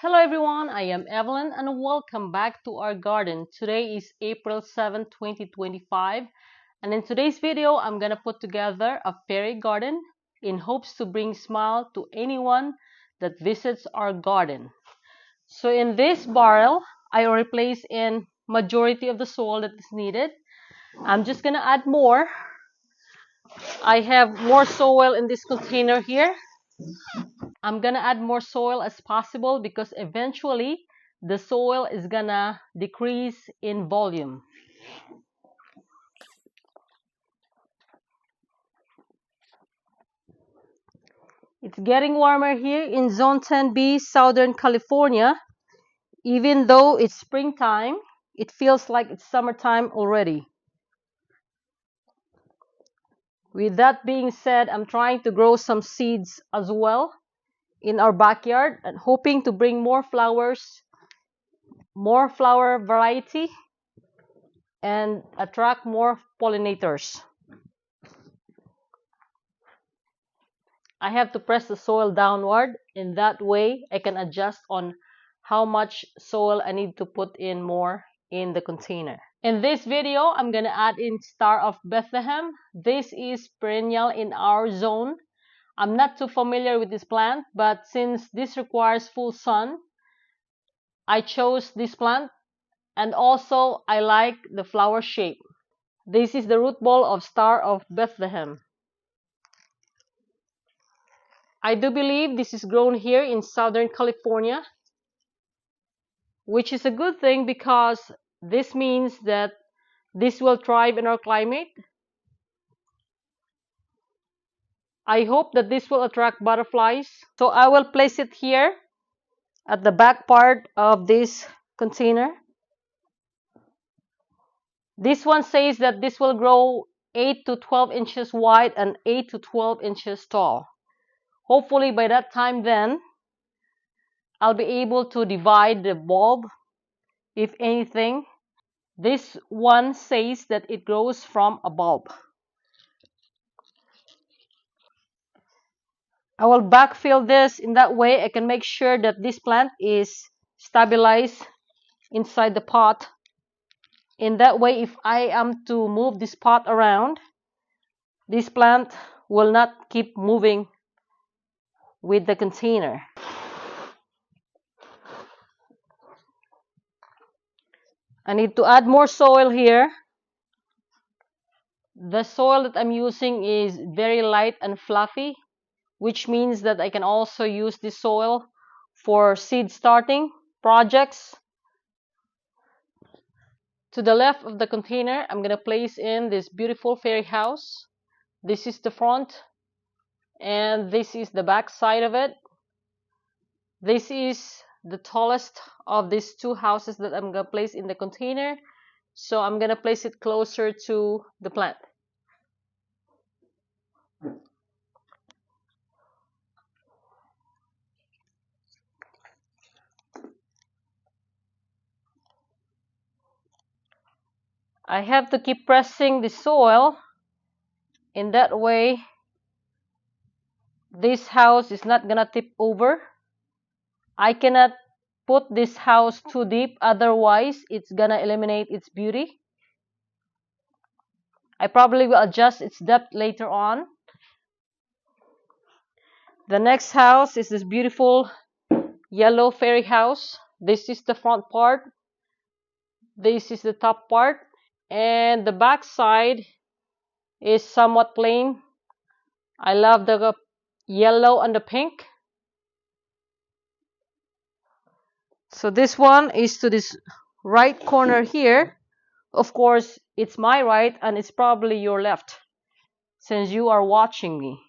Hello everyone, I am Evelyn and welcome back to our garden. Today is April 7, 2025, and in today's video I'm gonna put together a fairy garden in hopes to bring smile to anyone that visits our garden. So in this barrel, I already placed in majority of the soil that is needed. I'm just gonna add more. I have more soil in this container here. I'm gonna add more soil as possible because eventually the soil is gonna decrease in volume. It's getting warmer here in Zone 10B, Southern California. Even though it's springtime, it feels like it's summertime already. With that being said, I'm trying to grow some seeds as well in our backyard and hoping to bring more flowers, more flower variety, and attract more pollinators. I have to press the soil downward. In that way, I can adjust on how much soil I need to put in more in the container. In this video, I'm going to add in Star of Bethlehem. This is perennial in our zone. I'm not too familiar with this plant, but since this requires full sun, I chose this plant, and also I like the flower shape. This is the root ball of Star of Bethlehem. I do believe this is grown here in Southern California, which is a good thing because this means that this will thrive in our climate. I hope that this will attract butterflies. So I will place it here at the back part of this container. This one says that this will grow 8 to 12 inches wide and 8 to 12 inches tall. Hopefully by that time then, I'll be able to divide the bulb, if anything. This one says that it grows from a bulb. I will backfill this. In that way I can make sure that this plant is stabilized inside the pot. In that way, if I am to move this pot around, this plant will not keep moving with the container. I need to add more soil here. The soil that I'm using is very light and fluffy, which means that I can also use this soil for seed starting projects. To the left of the container, I'm going to place in this beautiful fairy house. This is the front and this is the back side of it. This is the tallest of these two houses that I'm going to place in the container. So I'm going to place it closer to the plant. I have to keep pressing the soil. In that way, this house is not going to tip over. I cannot put this house too deep, otherwise it's going to eliminate its beauty. I probably will adjust its depth later on. The next house is this beautiful yellow fairy house. This is the front part. This is the top part. And the back side is somewhat plain. I love the yellow and the pink. So this one is to this right corner here. Of course, it's my right and it's probably your left, since you are watching me.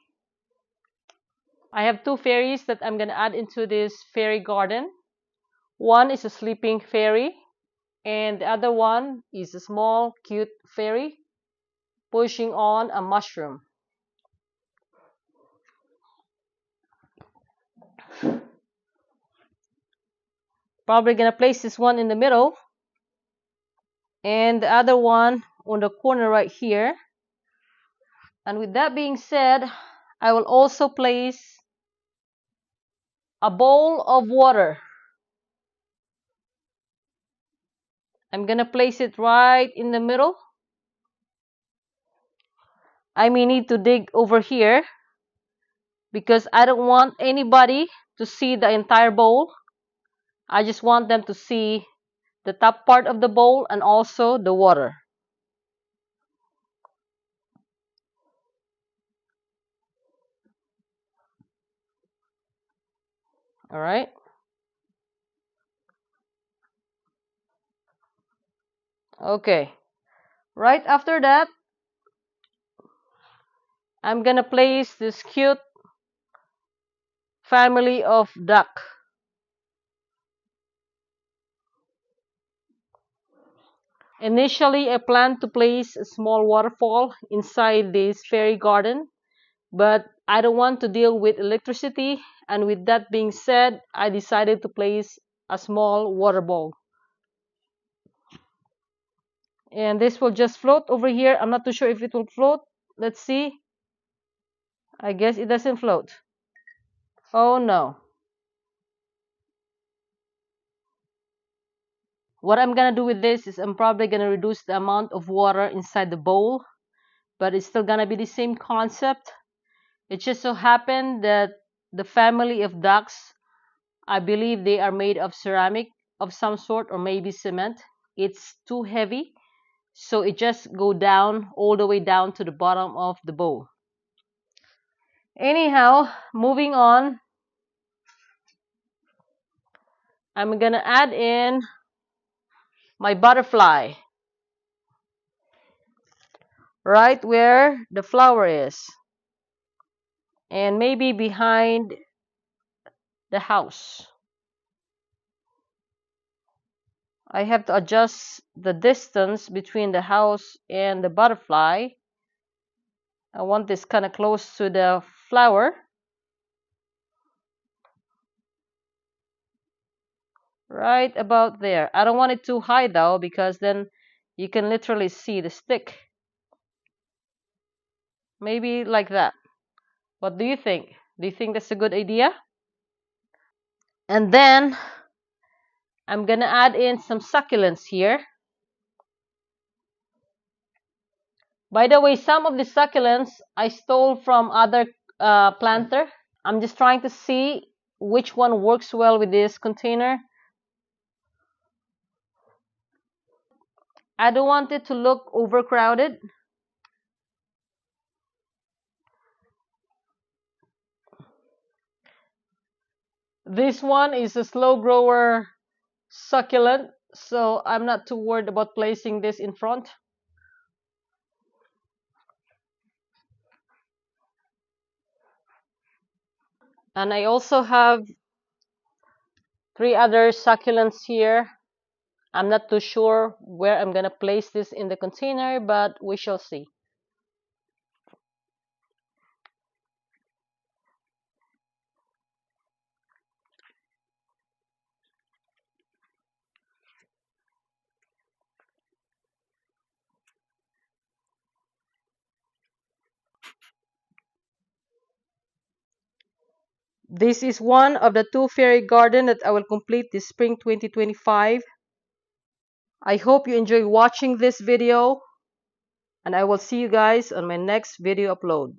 I have two fairies that I'm going to add into this fairy garden. One is a sleeping fairy, and the other one is a small, cute fairy pushing on a mushroom. Probably going to place this one in the middle, and the other one on the corner right here. And with that being said, I will also place a bowl of water I'm gonna place it right in the middle. I may need to dig over here because I don't want anybody to see the entire bowl. I just want them to see the top part of the bowl and also the water. All right. Okay. Right after that, I'm gonna place this cute family of duck. Initially, I planned to place a small waterfall inside this fairy garden, but I don't want to deal with electricity, and with that being said, I decided to place a small water ball. And this will just float over here. I'm not too sure if it will float. Let's see. I guess it doesn't float. Oh no. What I'm gonna do with this is I'm probably gonna reduce the amount of water inside the bowl, but it's still gonna be the same concept. It just so happened that the family of ducks, I believe they are made of ceramic of some sort or maybe cement. It's too heavy, so it just go down all the way down to the bottom of the bowl. Anyhow, moving on, I'm gonna add in my butterfly right where the flower is and maybe behind the house. I have to adjust the distance between the house and the butterfly. I want this kind of close to the flower. Right about there. I don't want it too high though, because then you can literally see the stick. Maybe like that. What do you think? Do you think that's a good idea? And then I'm gonna add in some succulents here. By the way, some of the succulents I stole from other planter. I'm just trying to see which one works well with this container. I don't want it to look overcrowded. This one is a slow grower succulent, so I'm not too worried about placing this in front. And I also have 3 other succulents here. I'm not too sure where I'm gonna place this in the container, but we shall see. This is one of the 2 fairy garden that I will complete this spring 2025. I hope you enjoy watching this video, and I will see you guys on my next video upload.